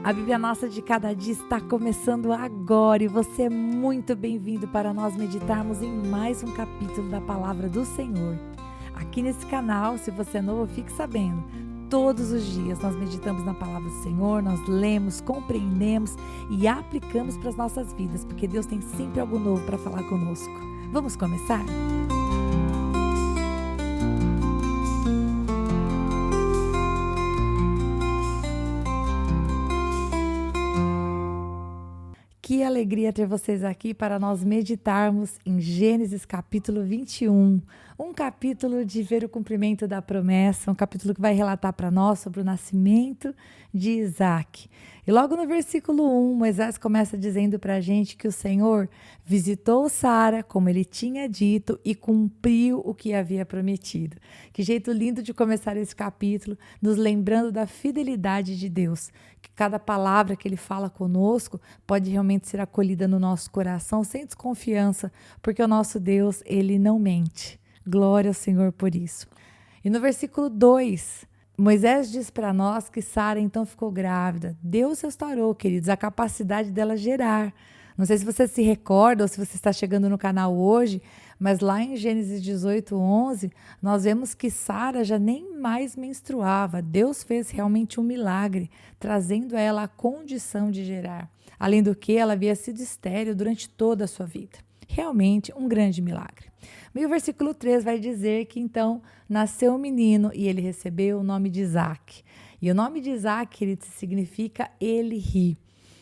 A Bíblia Nossa de Cada Dia está começando agora e você é muito bem-vindo para nós meditarmos em mais um capítulo da Palavra do Senhor. Aqui nesse canal, se você é novo, fique sabendo, todos os dias nós meditamos na Palavra do Senhor, nós lemos, compreendemos e aplicamos para as nossas vidas, porque Deus tem sempre algo novo para falar conosco. Vamos começar? Que alegria ter vocês aqui para nós meditarmos em Gênesis capítulo 21, um capítulo de ver o cumprimento da promessa, um capítulo que vai relatar para nós sobre o nascimento de Isaac. E logo no versículo 1, Moisés começa dizendo para a gente que o Senhor visitou Sara, como ele tinha dito, e cumpriu o que havia prometido. Que jeito lindo de começar esse capítulo, nos lembrando da fidelidade de Deus, que cada palavra que ele fala conosco pode realmente ser acolhida no nosso coração sem desconfiança, porque o nosso Deus, ele não mente. Glória ao Senhor por isso. E no versículo 2, Moisés diz para nós que Sara então ficou grávida. Deus restaurou, queridos, a capacidade dela gerar. Não sei se você se recorda ou se você está chegando no canal hoje, mas lá em Gênesis 18:11, nós vemos que Sara já nem mais menstruava. Deus fez realmente um milagre, trazendo a ela a condição de gerar. Além do que, ela havia sido estéril durante toda a sua vida. Realmente um grande milagre. E o versículo 3 vai dizer que então nasceu um menino e ele recebeu o nome de Isaac. E o nome de Isaac, ele significa ele ri.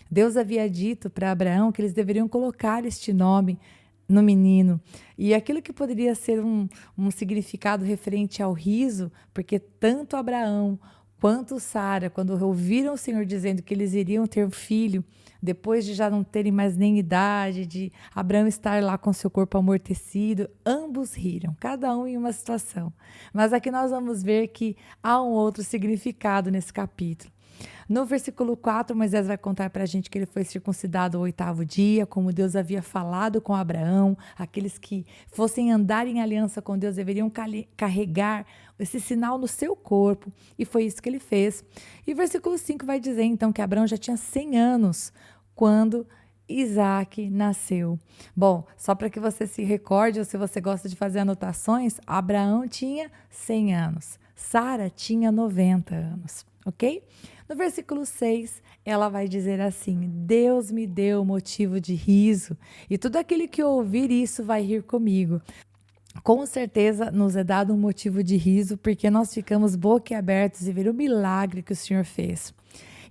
Deus havia dito para Abraão que eles deveriam colocar este nome no menino. E aquilo que poderia ser um significado referente ao riso, porque tanto Abraão quanto Sara, quando ouviram o Senhor dizendo que eles iriam ter um filho, depois de já não terem mais nem idade, de Abraão estar lá com seu corpo amortecido, ambos riram, cada um em uma situação. Mas aqui nós vamos ver que há um outro significado nesse capítulo. No versículo 4, Moisés vai contar para a gente que ele foi circuncidado ao 8º dia, como Deus havia falado com Abraão. Aqueles que fossem andar em aliança com Deus deveriam carregar esse sinal no seu corpo, e foi isso que ele fez. E o versículo 5 vai dizer então que Abraão já tinha 100 anos quando Isaac nasceu. Bom, só para que você se recorde, ou se você gosta de fazer anotações, Abraão tinha 100 anos, Sara tinha 90 anos, ok? No versículo 6, ela vai dizer assim: Deus me deu motivo de riso, e todo aquele que ouvir isso vai rir comigo. Com certeza nos é dado um motivo de riso, porque nós ficamos boquiabertos e ver o milagre que o Senhor fez.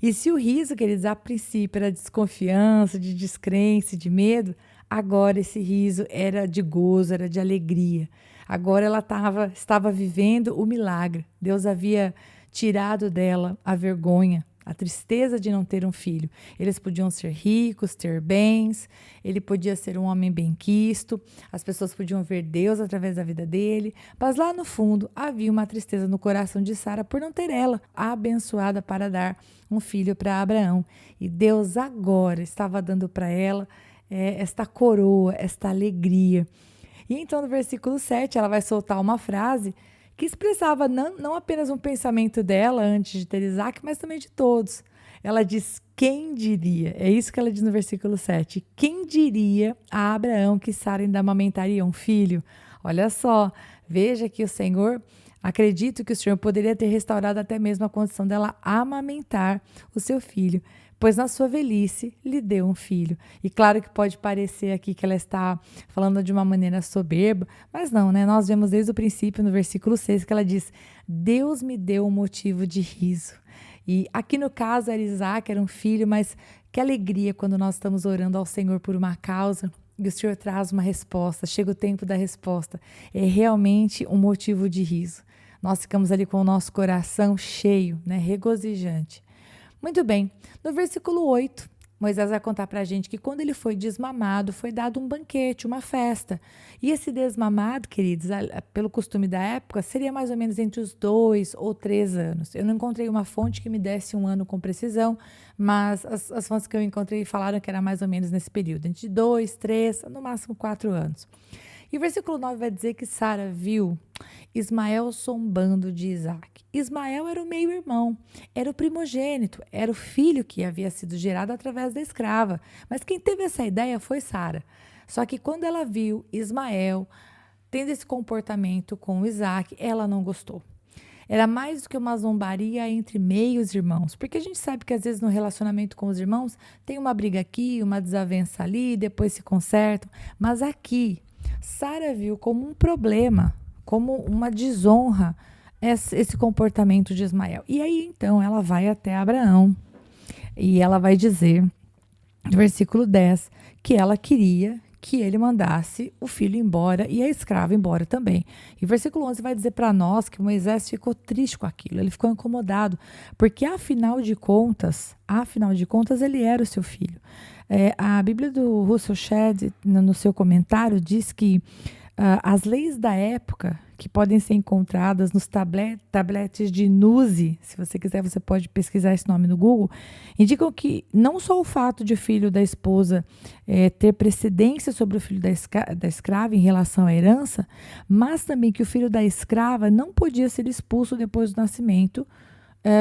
E se o riso, queridos, a princípio era de desconfiança, de descrença, de medo, agora esse riso era de gozo, era de alegria. Agora ela estava vivendo o milagre. Deus havia tirado dela a vergonha, a tristeza de não ter um filho. Eles podiam ser ricos, ter bens, ele podia ser um homem benquisto, as pessoas podiam ver Deus através da vida dele, mas lá no fundo havia uma tristeza no coração de Sara por não ter ela abençoada para dar um filho para Abraão. E Deus agora estava dando para ela esta coroa, esta alegria. E então no versículo 7 ela vai soltar uma frase que expressava não apenas um pensamento dela antes de ter Isaac, mas também de todos. Ela diz, quem diria? É isso que ela diz no versículo 7. Quem diria a Abraão que Sara ainda amamentaria um filho? Olha só, veja que o Senhor, acredito que o Senhor poderia ter restaurado até mesmo a condição dela amamentar o seu filho, pois na sua velhice lhe deu um filho. E claro que pode parecer aqui que ela está falando de uma maneira soberba, mas não, né? Nós vemos desde o princípio, no versículo 6, que ela diz, Deus me deu um motivo de riso. E aqui no caso era Isaac, era um filho, mas que alegria quando nós estamos orando ao Senhor por uma causa e o Senhor traz uma resposta, chega o tempo da resposta. É realmente um motivo de riso. Nós ficamos ali com o nosso coração cheio, né? Regozijante. Muito bem, no versículo 8, Moisés vai contar para a gente que quando ele foi desmamado, foi dado um banquete, uma festa. E esse desmamado, queridos, pelo costume da época, seria mais ou menos entre os 2 ou 3 anos. Eu não encontrei uma fonte que me desse um ano com precisão, mas as fontes que eu encontrei falaram que era mais ou menos nesse período, entre 2, 3, no máximo 4 anos. E o versículo 9 vai dizer que Sara viu Ismael zombando de Isaque. Ismael era o meio-irmão, era o primogênito, era o filho que havia sido gerado através da escrava. Mas quem teve essa ideia foi Sara. Só que quando ela viu Ismael tendo esse comportamento com Isaque, ela não gostou. Era mais do que uma zombaria entre meios irmãos, porque a gente sabe que às vezes no relacionamento com os irmãos tem uma briga aqui, uma desavença ali, depois se consertam. Mas aqui, Sara viu como um problema, como uma desonra, esse comportamento de Ismael. E aí então ela vai até Abraão e ela vai dizer, no versículo 10, que ela queria que ele mandasse o filho embora e a escrava embora também. E o versículo 11 vai dizer para nós que Moisés ficou triste com aquilo, ele ficou incomodado, porque afinal de contas, ele era o seu filho. A Bíblia do Russell Shedd, no seu comentário, diz que as leis da época, que podem ser encontradas nos tabletes de Nuzi, se você quiser, você pode pesquisar esse nome no Google, indicam que não só o fato de o filho da esposa ter precedência sobre o filho da escrava em relação à herança, mas também que o filho da escrava não podia ser expulso depois do nascimento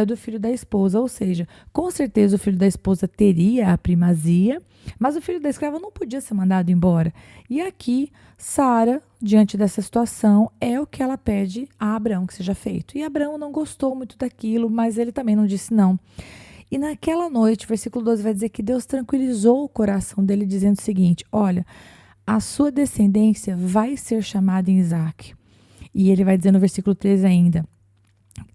do filho da esposa, ou seja, com certeza o filho da esposa teria a primazia, mas o filho da escrava não podia ser mandado embora. E aqui, Sara, diante dessa situação, é o que ela pede a Abraão que seja feito. E Abraão não gostou muito daquilo, mas ele também não disse não. E naquela noite, versículo 12 vai dizer que Deus tranquilizou o coração dele, dizendo o seguinte: olha, a sua descendência vai ser chamada em Isaque. E ele vai dizer no versículo 13 ainda,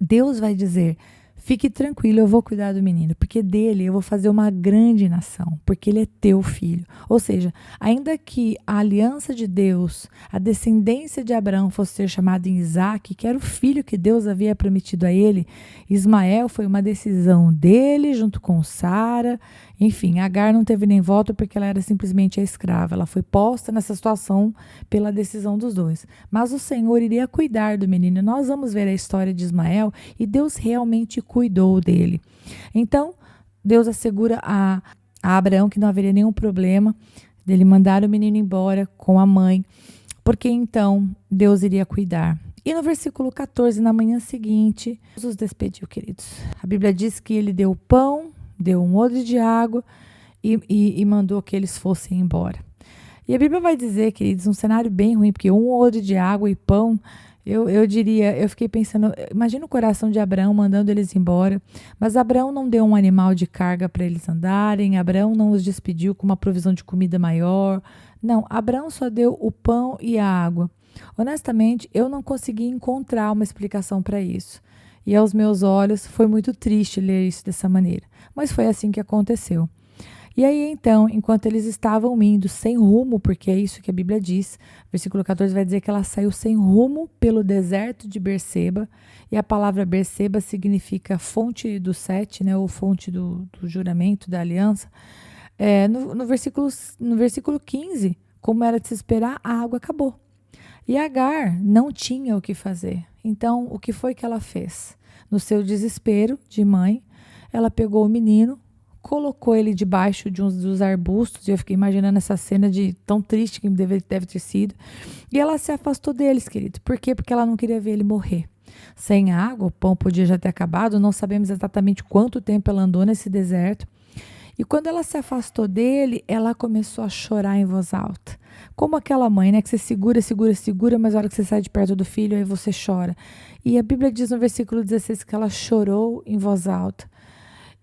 Deus vai dizer: fique tranquilo, eu vou cuidar do menino, porque dele eu vou fazer uma grande nação, porque ele é teu filho. Ou seja, ainda que a aliança de Deus, a descendência de Abraão fosse ser chamada em Isaque, que era o filho que Deus havia prometido a ele, Ismael foi uma decisão dele junto com Sara. Enfim, Agar não teve nem voto porque ela era simplesmente a escrava. Ela foi posta nessa situação pela decisão dos dois. Mas o Senhor iria cuidar do menino. Nós vamos ver a história de Ismael e Deus realmente cuidou dele. Então, Deus assegura a Abraão que não haveria nenhum problema dele mandar o menino embora com a mãe, porque então Deus iria cuidar. E no versículo 14, na manhã seguinte, Jesus os despediu, queridos. A Bíblia diz que ele deu pão, deu um odre de água e mandou que eles fossem embora. E a Bíblia vai dizer, queridos, um cenário bem ruim, porque um odre de água e pão, eu diria, eu fiquei pensando, imagina o coração de Abraão mandando eles embora, mas Abraão não deu um animal de carga para eles andarem, Abraão não os despediu com uma provisão de comida maior, não, Abraão só deu o pão e a água. Honestamente, eu não consegui encontrar uma explicação para isso. E aos meus olhos foi muito triste ler isso dessa maneira. Mas foi assim que aconteceu. E aí então, enquanto eles estavam indo sem rumo, porque é isso que a Bíblia diz, versículo 14 vai dizer que ela saiu sem rumo pelo deserto de Berseba, e a palavra Berseba significa fonte do Sete, né, ou fonte do juramento, da aliança. No versículo 15, como era de se esperar, a água acabou. E Agar não tinha o que fazer. Então, o que foi que ela fez? No seu desespero de mãe, ela pegou o menino, colocou ele debaixo de dos arbustos, e eu fiquei imaginando essa cena de tão triste que deve ter sido, e ela se afastou deles, querido. Por quê? Porque ela não queria ver ele morrer. Sem água, o pão podia já ter acabado, não sabemos exatamente quanto tempo ela andou nesse deserto. E quando ela se afastou dele, ela começou a chorar em voz alta. Como aquela mãe, né, que você segura, mas na hora que você sai de perto do filho, aí você chora. E a Bíblia diz no versículo 16 que ela chorou em voz alta.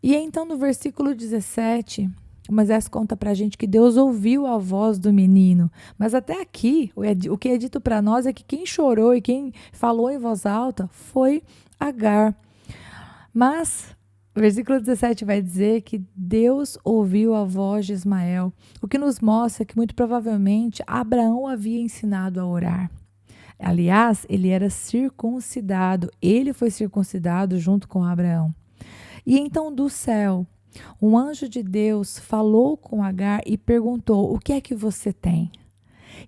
E então no versículo 17, Moisés conta pra gente que Deus ouviu a voz do menino. Mas até aqui, o que é dito para nós é que quem chorou e quem falou em voz alta foi Agar. Mas o versículo 17 vai dizer que Deus ouviu a voz de Ismael, o que nos mostra que muito provavelmente Abraão havia ensinado a orar. Aliás, ele era circuncidado, ele foi circuncidado junto com Abraão. E então do céu, um anjo de Deus falou com Agar e perguntou: o que é que você tem?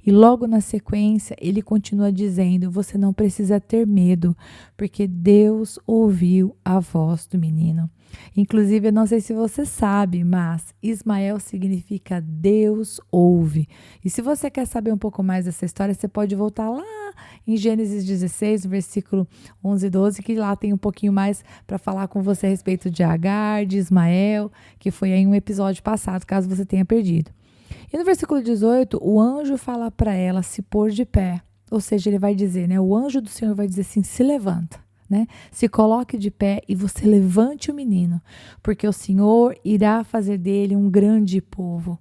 E logo na sequência, ele continua dizendo: você não precisa ter medo, porque Deus ouviu a voz do menino. Inclusive, eu não sei se você sabe, mas Ismael significa Deus ouve. E se você quer saber um pouco mais dessa história, você pode voltar lá em Gênesis 16, versículo 11 e 12, que lá tem um pouquinho mais para falar com você a respeito de Agar, de Ismael, que foi em um episódio passado, caso você tenha perdido. E no versículo 18, o anjo fala para ela se pôr de pé, ou seja, ele vai dizer, né, o anjo do Senhor vai dizer assim, se levanta. Né? Se coloque de pé e você levante o menino, porque o Senhor irá fazer dele um grande povo.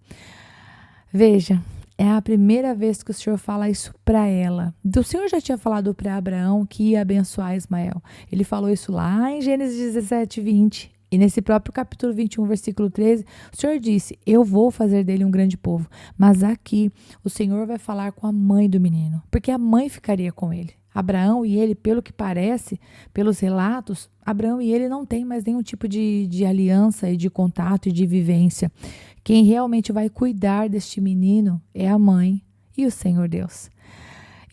Veja, é a primeira vez que o Senhor fala isso para ela. O Senhor já tinha falado para Abraão que ia abençoar Ismael. Ele falou isso lá em Gênesis 17, 20. E nesse próprio capítulo 21, versículo 13, o Senhor disse, eu vou fazer dele um grande povo. Mas aqui o Senhor vai falar com a mãe do menino, porque a mãe ficaria com ele. Abraão e ele, pelo que parece, pelos relatos, Abraão e ele não têm mais nenhum tipo de aliança e de contato e de vivência. Quem realmente vai cuidar deste menino é a mãe e o Senhor Deus.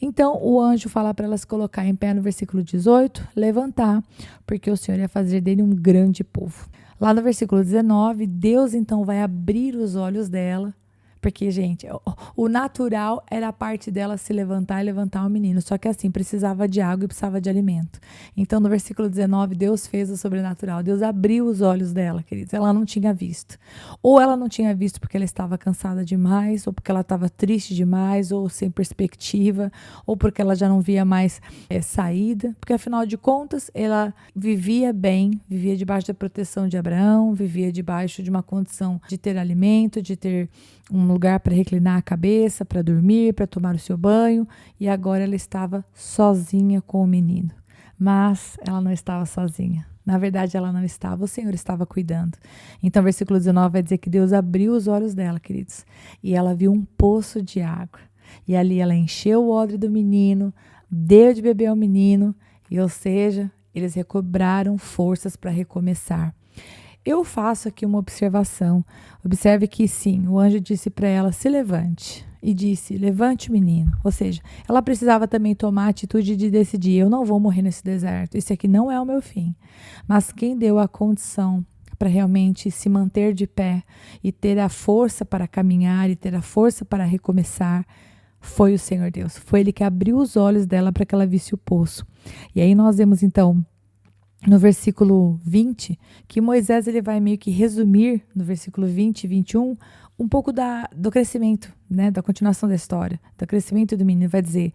Então, o anjo fala para ela se colocar em pé no versículo 18, levantar, porque o Senhor ia fazer dele um grande povo. Lá no versículo 19, Deus então vai abrir os olhos dela, porque, gente, o natural era a parte dela se levantar e levantar o menino. Só que assim, precisava de água e precisava de alimento. Então, no versículo 19, Deus fez o sobrenatural. Deus abriu os olhos dela, queridos. Ela não tinha visto. Ou ela não tinha visto porque ela estava cansada demais, ou porque ela estava triste demais, ou sem perspectiva, ou porque ela já não via mais saída. Porque, afinal de contas, ela vivia bem, vivia debaixo da proteção de Abraão, vivia debaixo de uma condição de ter alimento, de ter um lugar para reclinar a cabeça, para dormir, para tomar o seu banho, e agora ela estava sozinha com o menino. Mas ela não estava sozinha. Na verdade, ela não estava, o Senhor estava cuidando. Então, versículo 19 vai dizer que Deus abriu os olhos dela, queridos, e ela viu um poço de água. E ali ela encheu o odre do menino, deu de beber ao menino, e, ou seja, eles recobraram forças para recomeçar. Eu faço aqui uma observação. Observe que sim, o anjo disse para ela, se levante. E disse, levante o menino. Ou seja, ela precisava também tomar a atitude de decidir, eu não vou morrer nesse deserto. Esse aqui não é o meu fim. Mas quem deu a condição para realmente se manter de pé e ter a força para caminhar e ter a força para recomeçar foi o Senhor Deus. Foi Ele que abriu os olhos dela para que ela visse o poço. E aí nós vemos então no versículo 20, que Moisés ele vai meio que resumir no versículo 20 e 21 um pouco do crescimento, né, da continuação da história, do crescimento do menino. Vai dizer,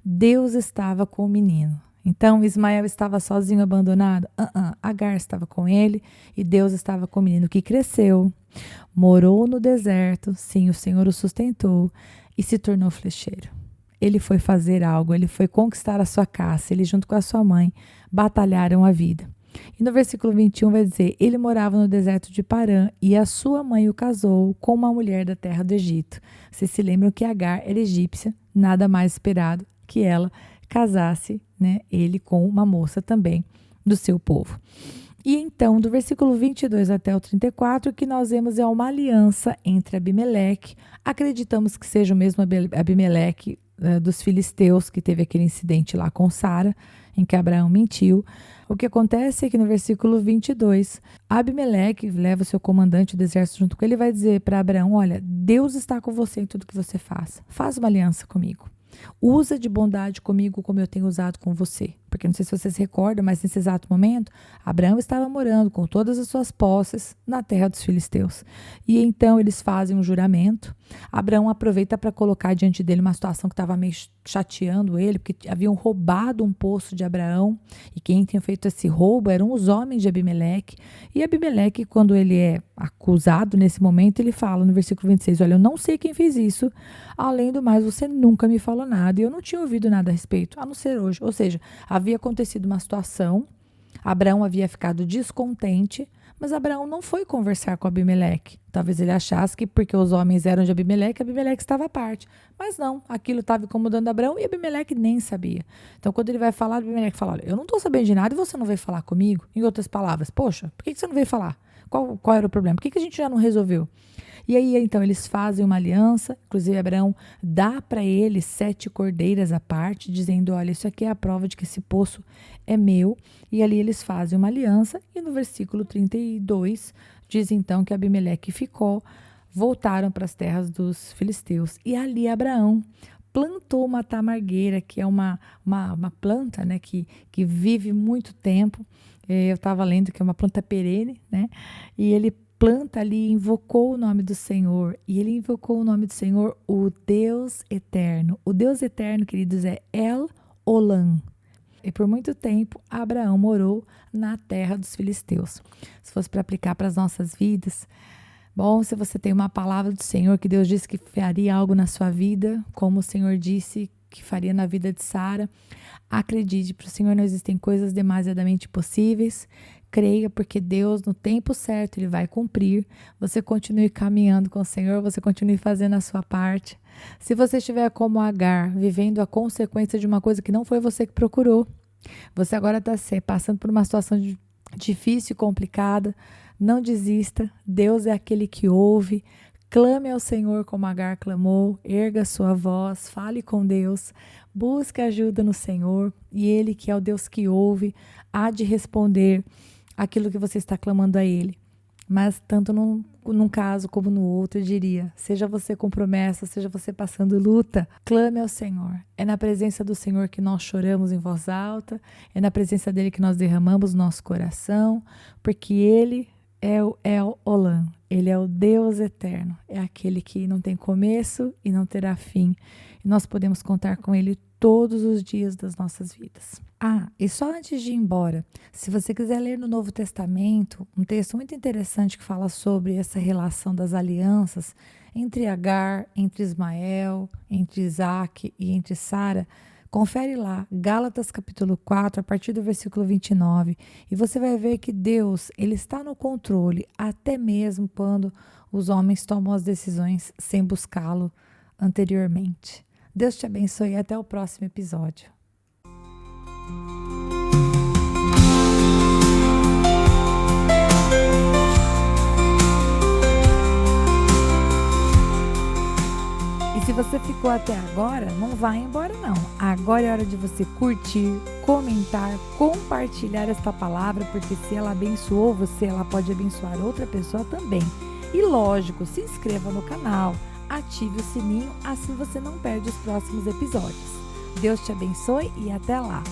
Deus estava com o menino. Então, Ismael estava sozinho, abandonado? Agar estava com ele e Deus estava com o menino que cresceu, morou no deserto, sim, o Senhor o sustentou e se tornou flecheiro. Ele foi fazer algo, ele foi conquistar a sua caça, ele junto com a sua mãe batalharam a vida. E no versículo 21 vai dizer, ele morava no deserto de Parã e a sua mãe o casou com uma mulher da terra do Egito. Vocês se lembram que Agar era egípcia, nada mais esperado que ela casasse, né, ele com uma moça também do seu povo. E então, do versículo 22 até o 34, o que nós vemos é uma aliança entre Abimeleque, acreditamos que seja o mesmo Abimeleque dos filisteus, que teve aquele incidente lá com Sara, em que Abraão mentiu. O que acontece é que no versículo 22, Abimeleque leva o seu comandante do exército junto com ele e vai dizer para Abraão, olha, Deus está com você em tudo que você faz uma aliança comigo. Usa de bondade comigo como eu tenho usado com você. Porque não sei se você se recorda, mas nesse exato momento, Abraão estava morando com todas as suas posses na terra dos filisteus. E então eles fazem um juramento. Abraão aproveita para colocar diante dele uma situação que estava meio chateando ele, porque haviam roubado um poço de Abraão. E quem tinha feito esse roubo eram os homens de Abimeleque. E Abimeleque, quando ele é acusado nesse momento, ele fala no versículo 26, olha, eu não sei quem fez isso, além do mais, você nunca me falou nada, e eu não tinha ouvido nada a respeito, a não ser hoje. Ou seja, havia acontecido uma situação, Abraão havia ficado descontente, mas Abraão não foi conversar com Abimeleque. Talvez ele achasse que porque os homens eram de Abimeleque, Abimeleque estava à parte. Mas não, aquilo estava incomodando Abraão e Abimeleque nem sabia. Então, quando ele vai falar, Abimeleque fala, olha, eu não estou sabendo de nada e você não veio falar comigo? Em outras palavras, poxa, por que você não veio falar? Qual era o problema? Por que a gente já não resolveu? E aí, então, eles fazem uma aliança, inclusive Abraão dá para ele 7 cordeiras à parte, dizendo, olha, isso aqui é a prova de que esse poço é meu. E ali eles fazem uma aliança e no versículo 32 diz então que Abimeleque ficou, voltaram para as terras dos filisteus. E ali Abraão plantou uma tamargueira, que é uma planta, né, que vive muito tempo. Eu estava lendo que é uma planta perene, né? E ele planta ali, invocou o nome do Senhor. E ele invocou o nome do Senhor, o Deus Eterno. O Deus Eterno, queridos, é El Olam. E por muito tempo, Abraão morou na terra dos filisteus. Se fosse para aplicar para as nossas vidas, bom, se você tem uma palavra do Senhor, que Deus disse que faria algo na sua vida, como o Senhor disse que faria na vida de Sara, acredite, para o Senhor não existem coisas demasiadamente impossíveis. Creia, porque Deus, no tempo certo, Ele vai cumprir. Você continue caminhando com o Senhor, você continue fazendo a sua parte. Se você estiver como Agar, vivendo a consequência de uma coisa que não foi você que procurou, você agora está passando por uma situação difícil e complicada, não desista. Deus é aquele que ouve. Clame ao Senhor como Agar clamou, erga sua voz, fale com Deus, busque ajuda no Senhor, e Ele, que é o Deus que ouve, há de responder aquilo que você está clamando a Ele. Mas tanto num caso como no outro, eu diria, seja você com promessa, seja você passando luta, clame ao Senhor. É na presença do Senhor que nós choramos em voz alta, é na presença dEle que nós derramamos nosso coração, porque Ele é o El Olam, Ele é o Deus eterno, é aquele que não tem começo e não terá fim. E nós podemos contar com Ele todos os dias das nossas vidas. E só antes de ir embora, se você quiser ler no Novo Testamento, um texto muito interessante que fala sobre essa relação das alianças entre Agar, entre Ismael, entre Isaac e entre Sara, confere lá, Gálatas capítulo 4, a partir do versículo 29, e você vai ver que Deus, Ele está no controle, até mesmo quando os homens tomam as decisões sem buscá-lo anteriormente. Deus te abençoe e até o próximo episódio. E se você ficou até agora, não vai embora não. Agora é hora de você curtir, comentar, compartilhar esta palavra, porque se ela abençoou você, ela pode abençoar outra pessoa também. E lógico, se inscreva no canal, ative o sininho, assim você não perde os próximos episódios. Deus te abençoe e até lá!